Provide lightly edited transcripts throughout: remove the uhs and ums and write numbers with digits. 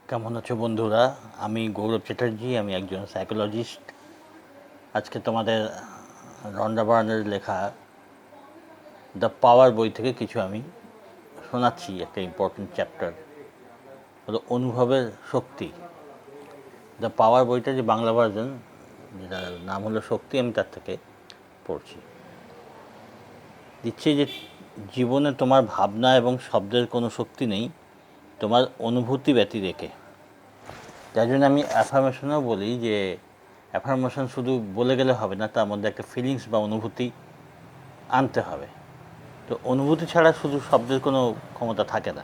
কেমন আছো বন্ধুরা? আমি গৌরব চ্যাটার্জি, আমি একজন সাইকোলজিস্ট। আজকে তোমাদের রন্ডা বার্নের লেখা দ্য পাওয়ার বই থেকে কিছু আমি শোনাচ্ছি। একটা ইম্পর্টেন্ট চ্যাপ্টার হলো অনুভবের শক্তি। দ্য পাওয়ার বইটা যে বাংলা ভার্জন, যেটার নাম হলো শক্তি, আমি তার থেকে পড়ছি। দিচ্ছি যে জীবনে তোমার ভাবনা এবং শব্দের কোনো শক্তি নেই, তোমার অনুভূতি ব্যতি রেখে। যার জন্য আমি অ্যাফার্মেশনেও বলি যে অ্যাফার্মেশন শুধু বলে গেলে হবে না, তার মধ্যে একটা ফিলিংস বা অনুভূতি আনতে হবে। তো অনুভূতি ছাড়া শুধু শব্দের কোনো ক্ষমতা থাকে না।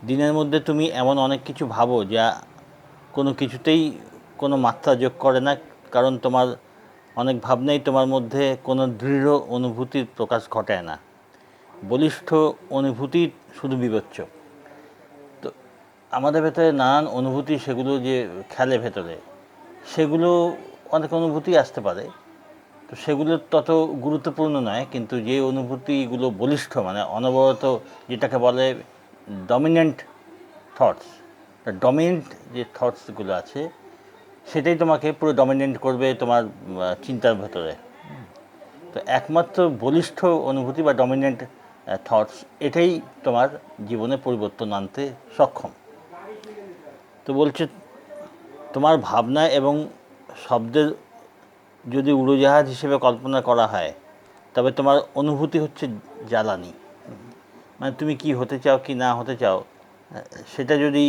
দিনের মধ্যে তুমি এমন অনেক কিছু ভাবো যা কোনো কিছুতেই কোনো মাত্রা যোগ করে না, কারণ তোমার অনেক ভাবনাই তোমার মধ্যে কোনো দৃঢ় অনুভূতির প্রকাশ ঘটায় না। বলিষ্ঠ অনুভূতি শুধু বিবেচ্য। তো আমাদের ভেতরে নানান অনুভূতি, সেগুলো যে খেলে ভেতরে, সেগুলো অনেক অনুভূতি আসতে পারে। তো সেগুলো তত গুরুত্বপূর্ণ নয়, কিন্তু যে অনুভূতিগুলো বলিষ্ঠ, মানে অনবরত, যেটাকে বলে ডমিনেন্ট থটস, ডমিনেন্ট যে থটসগুলো আছে, সেটাই তোমাকে পুরো ডমিনেন্ট করবে তোমার চিন্তার ভেতরে। তো একমাত্র বলিষ্ঠ অনুভূতি বা ডমিনেন্ট থটস, এটাই তোমার জীবনে পরিবর্তন আনতে সক্ষম। তো বলছে, তোমার ভাবনা এবং শব্দের যদি উড়োজাহাজ হিসেবে কল্পনা করা হয়, তবে তোমার অনুভূতি হচ্ছে জ্বালানি। মানে তুমি কি হতে চাও কি না হতে চাও, সেটা যদি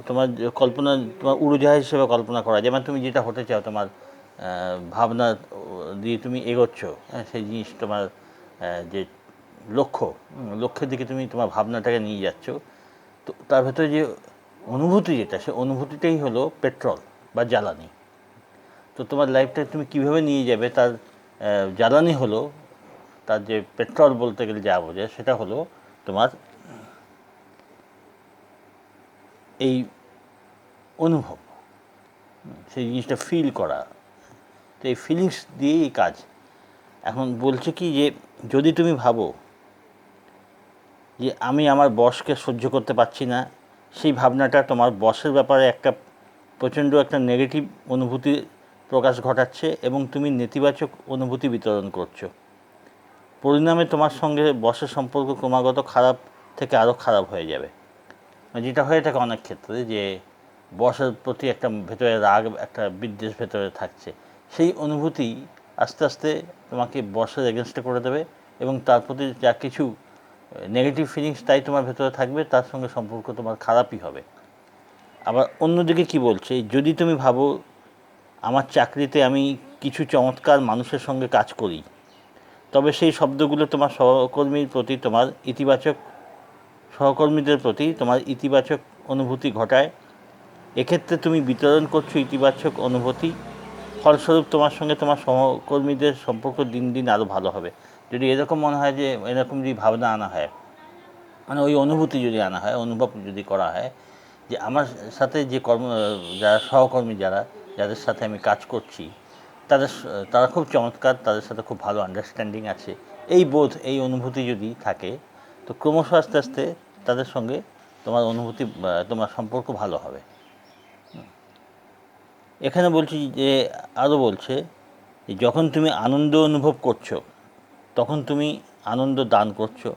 তোমার কল্পনা, তোমার উড়োজাহাজ হিসেবে কল্পনা করা যায়, মানে তুমি যেটা হতে চাও, তোমার ভাবনা দিয়ে তুমি এগোচ্ছ, সেই জিনিস তোমার যে লক্ষ্যের দিকে তুমি তোমার ভাবনাটাকে নিয়ে যাচ্ছ। তো তার ভেতরে যে অনুভূতি, যেটা, সে অনুভূতিটাই হলো পেট্রোল বা জ্বালানি। তো তোমার লাইফটা তুমি কীভাবে নিয়ে যাবে, তার জ্বালানি হলো, তার যে পেট্রোল বলতে গেলে যা বোঝায়, সেটা হলো তোমার এই অনুভব, সেই জিনিসটা ফিল করা। তো এই ফিলিংস দিয়েই কাজ। এখন বলছে কি, যে যদি তুমি ভাবো যে আমি আমার বসকে সহ্য করতে পারছি না, সেই ভাবনাটা তোমার বসের ব্যাপারে একটা প্রচণ্ড একটা নেগেটিভ অনুভূতি প্রকাশ ঘটাচ্ছে, এবং তুমি নেতিবাচক অনুভূতি বিতরণ করছো। পরিণামে তোমার সঙ্গে বসের সম্পর্ক ক্রমাগত খারাপ থেকে আরও খারাপ হয়ে যাবে। যেটা হয়ে থাকে অনেক ক্ষেত্রে, যে বসের প্রতি একটা ভেতরে রাগ, একটা বিদ্বেষ ভেতরে থাকছে, সেই অনুভূতি আস্তে আস্তে তোমাকে বসের এগেনস্টে করে দেবে, এবং তার প্রতি যা কিছু নেগেটিভ ফিলিংস তাই তোমার ভেতরে থাকবে, তার সঙ্গে সম্পর্ক তোমার খারাপই হবে। আবার অন্যদিকে কি বলছে, যদি তুমি ভাবো আমার চাকরিতে আমি কিছু চমৎকার মানুষের সঙ্গে কাজ করি, তবে সেই শব্দগুলো তোমার সহকর্মীদের প্রতি তোমার ইতিবাচক অনুভূতি ঘটায়। এক্ষেত্রে তুমি বিতরণ করছো ইতিবাচক অনুভূতি, ফলস্বরূপ তোমার সঙ্গে তোমার সহকর্মীদের সম্পর্ক দিন দিন আরও ভালো হবে। যদি এরকম মনে হয়, যে এরকম যদি ভাবনা আনা হয়, মানে ওই অনুভূতি যদি আনা হয়, অনুভব যদি করা হয়, যে আমার সাথে যে যারা সহকর্মী, যাদের সাথে আমি কাজ করছি, তারা খুব চমৎকার, তাদের সাথে খুব ভালো আন্ডারস্ট্যান্ডিং আছে, এই অনুভূতি যদি থাকে, তো ক্রমশ আস্তে আস্তে তাদের সঙ্গে তোমার সম্পর্ক ভালো হবে। এখানে বলছি যে, আরও বলছে যে যখন তুমি আনন্দ অনুভব করছো, তখন তুমি আনন্দ দান করছো,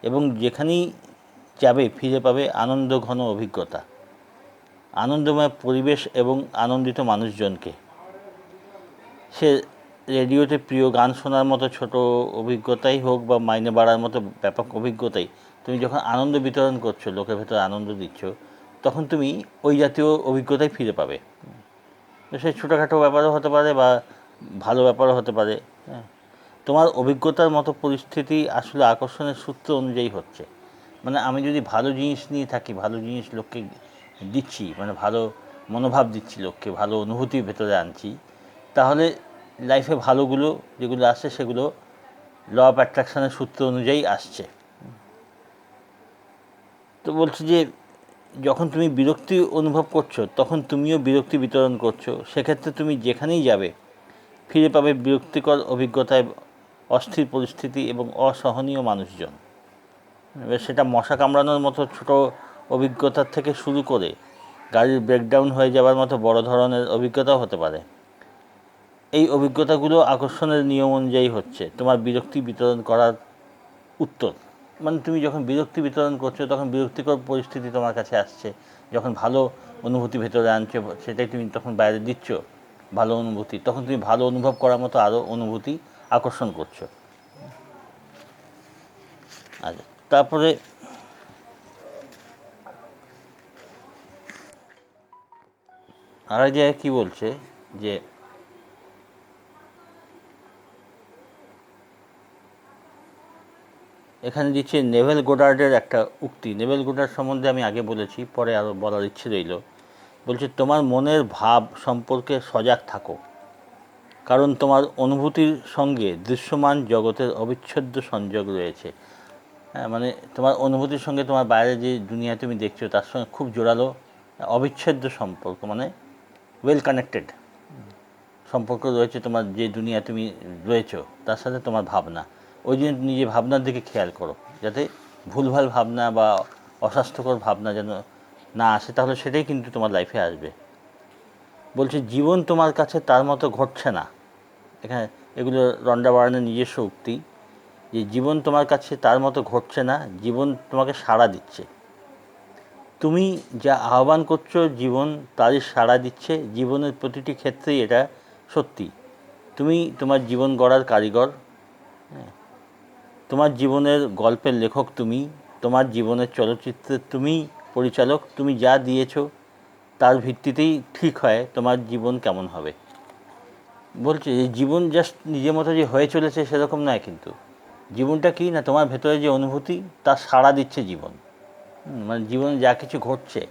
এবং যেখানেই যাবে ফিরে পাবে আনন্দ ঘন অভিজ্ঞতা, আনন্দময় পরিবেশ এবং আনন্দিত মানুষজনকে। সে রেডিওতে প্রিয় গান শোনার মতো ছোট অভিজ্ঞতাই হোক, বা মাইনে বাড়ার মতো ব্যাপক অভিজ্ঞতাই, তুমি যখন আনন্দ বিতরণ করছো, লোকের ভেতরে আনন্দ দিচ্ছ, তখন তুমি ওই জাতীয় অভিজ্ঞতাই ফিরে পাবে। সে ছোটোখাটো ব্যাপারও হতে পারে, বা ভালো ব্যাপারও হতে পারে। তোমার অভিজ্ঞতার মতো পরিস্থিতি আসলে আকর্ষণের সূত্র অনুযায়ী হচ্ছে। মানে আমি যদি ভালো জিনিস নিয়ে থাকি, ভালো জিনিস লোককে দিচ্ছি, মানে ভালো মনোভাব দিচ্ছি লোককে, ভালো অনুভূতি ভেতরে আনছি, তাহলে লাইফে ভালোগুলো যেগুলো আসছে, সেগুলো ল অফ অ্যাট্রাকশনের সূত্র অনুযায়ী আসছে। তো বলছি যে যখন তুমি বিরক্তি অনুভব করছো, তখন তুমিও বিরক্তি বিতরণ করছো। সেক্ষেত্রে তুমি যেখানেই যাবে ফিরে পাবে বিরক্তিকর অভিজ্ঞতায়, অস্থির পরিস্থিতি এবং অসহনীয় মানুষজন। এবার সেটা মশা কামড়ানোর মতো ছোট অভিজ্ঞতার থেকে শুরু করে গাড়ির ব্রেকডাউন হয়ে যাওয়ার মতো বড় ধরনের অভিজ্ঞতাও হতে পারে। এই অভিজ্ঞতাগুলো আকর্ষণের নিয়ম অনুযায়ী হচ্ছে তোমার বিরক্তি বিতরণ করার উত্তর। মানে তুমি যখন বিরক্তি বিতরণ করছো তখন বিরক্তিকর পরিস্থিতি তোমার কাছে আসছে, যখন ভালো অনুভূতি ভেতরে আনছো সেটাই তুমি তখন বাইরে দিচ্ছ ভালো অনুভূতি, তখন তুমি ভালো অনুভব করার মতো আরও অনুভূতি আকর্ষণ করছো। আচ্ছা, তারপরে আর এক জায়গায় কী বলছে যে এখানে দিচ্ছে নেভেল গোডার্ডের একটা উক্তি। নেভেল গোডার্ড সম্বন্ধে আমি আগে বলেছি, পরে আরও বলার ইচ্ছে রইল। বলছে তোমার মনের ভাব সম্পর্কে সজাগ থাকো, কারণ তোমার অনুভূতির সঙ্গে দৃশ্যমান জগতের অবিচ্ছেদ্য সংযোগ রয়েছে। হ্যাঁ, মানে তোমার অনুভূতির সঙ্গে তোমার বাইরে যে দুনিয়া তুমি দেখছো তার সঙ্গে খুব জোরালো অবিচ্ছেদ্য সম্পর্ক, মানে ওয়েল কানেক্টেড সম্পর্ক রয়েছে তোমার যে দুনিয়া তুমি রয়েছো তার সাথে তোমার ভাবনা। ওই জন্য নিজে ভাবনার দিকে খেয়াল করো যাতে ভুলভাল ভাবনা বা অস্বাস্থ্যকর ভাবনা যেন না আসে, তাহলে সেটাই কিন্তু তোমার লাইফে আসবে। বলছে জীবন তোমার কাছে তার মতো ঘটছে না। এখানে এগুলো রন্ডা বারানের নিজস্ব উক্তি, যে জীবন তোমার কাছে তার মতো ঘটছে না, জীবন তোমাকে সাড়া দিচ্ছে। তুমি যা আহ্বান করছো জীবন তারই সাড়া দিচ্ছে। জীবনের প্রতিটি ক্ষেত্রেই এটা সত্যি। তুমি তোমার জীবন গড়ার কারিগর, তোমার জীবনের গল্পের লেখক তুমি, তোমার জীবনের চলচ্চিত্রের তুমি পরিচালক। তুমি যা দিয়েছো তার ভিত্তিতেই ঠিক হয় তোমার জীবন কেমন হবে। বলছে যে জীবন জাস্ট নিজের মতো যে হয়ে চলেছে সেরকম নয়, কিন্তু জীবনটা কি না তোমার ভেতরে যে অনুভূতি তার সাড়া দিচ্ছে জীবন। মানে জীবনে যা কিছু ঘটছে,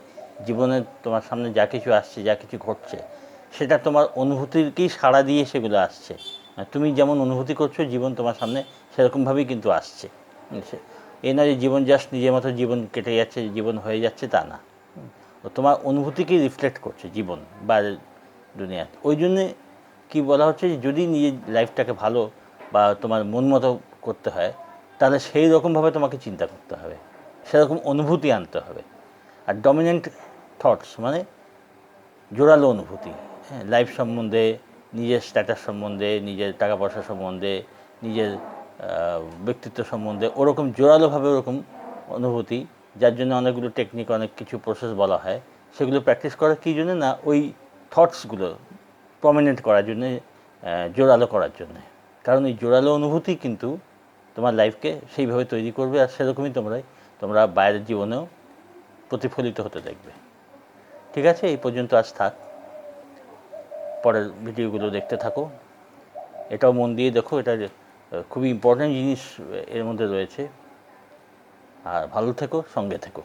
জীবনে তোমার সামনে যা কিছু আসছে, যা কিছু ঘটছে, সেটা তোমার অনুভূতিকেই সাড়া দিয়ে সেগুলো আসছে। তুমি যেমন অনুভূতি করছো জীবন তোমার সামনে সেরকমভাবেই কিন্তু আসছে। এই না যে জীবন জাস্ট নিজের মতো জীবন কেটে যাচ্ছে, জীবন হয়ে যাচ্ছে, তা না। তোমার অনুভূতিকেই রিফ্লেক্ট করছে জীবন বাইরের দুনিয়াতে। ওই জন্যে কী বলা হচ্ছে যে যদি নিজের লাইফটাকে ভালো বা তোমার মন মতো করতে হয় তাহলে সেই রকমভাবে তোমাকে চিন্তা করতে হবে, সেরকম অনুভূতি আনতে হবে। আর ডমিনেন্ট থটস মানে জোরালো অনুভূতি, হ্যাঁ, লাইফ সম্বন্ধে, নিজের স্ট্যাটাস সম্বন্ধে, নিজের টাকা পয়সা সম্বন্ধে, নিজের ব্যক্তিত্ব সম্বন্ধে ওরকম জোরালোভাবে ওরকম অনুভূতি, যার জন্য অনেকগুলো টেকনিক, অনেক কিছু প্রসেস বলা হয়, সেগুলো প্র্যাকটিস করার কী জন্য না ওই থটসগুলো প্রমিনেন্ট করার জন্যে, জোরালো করার জন্যে। কারণ এই জোরালো অনুভূতি কিন্তু তোমার লাইফকে সেইভাবে তৈরি করবে, আর সেরকমই তোমরা বাইরের জীবনেও প্রতিফলিত হতে দেখবে। ঠিক আছে, এই পর্যন্ত আজ থাক। পরের ভিডিওগুলো দেখতে থাকো, এটাও মন দিয়ে দেখো, এটা খুবই ইম্পর্ট্যান্ট জিনিস এর মধ্যে রয়েছে। আর ভালো থেকো, সঙ্গে থেকো।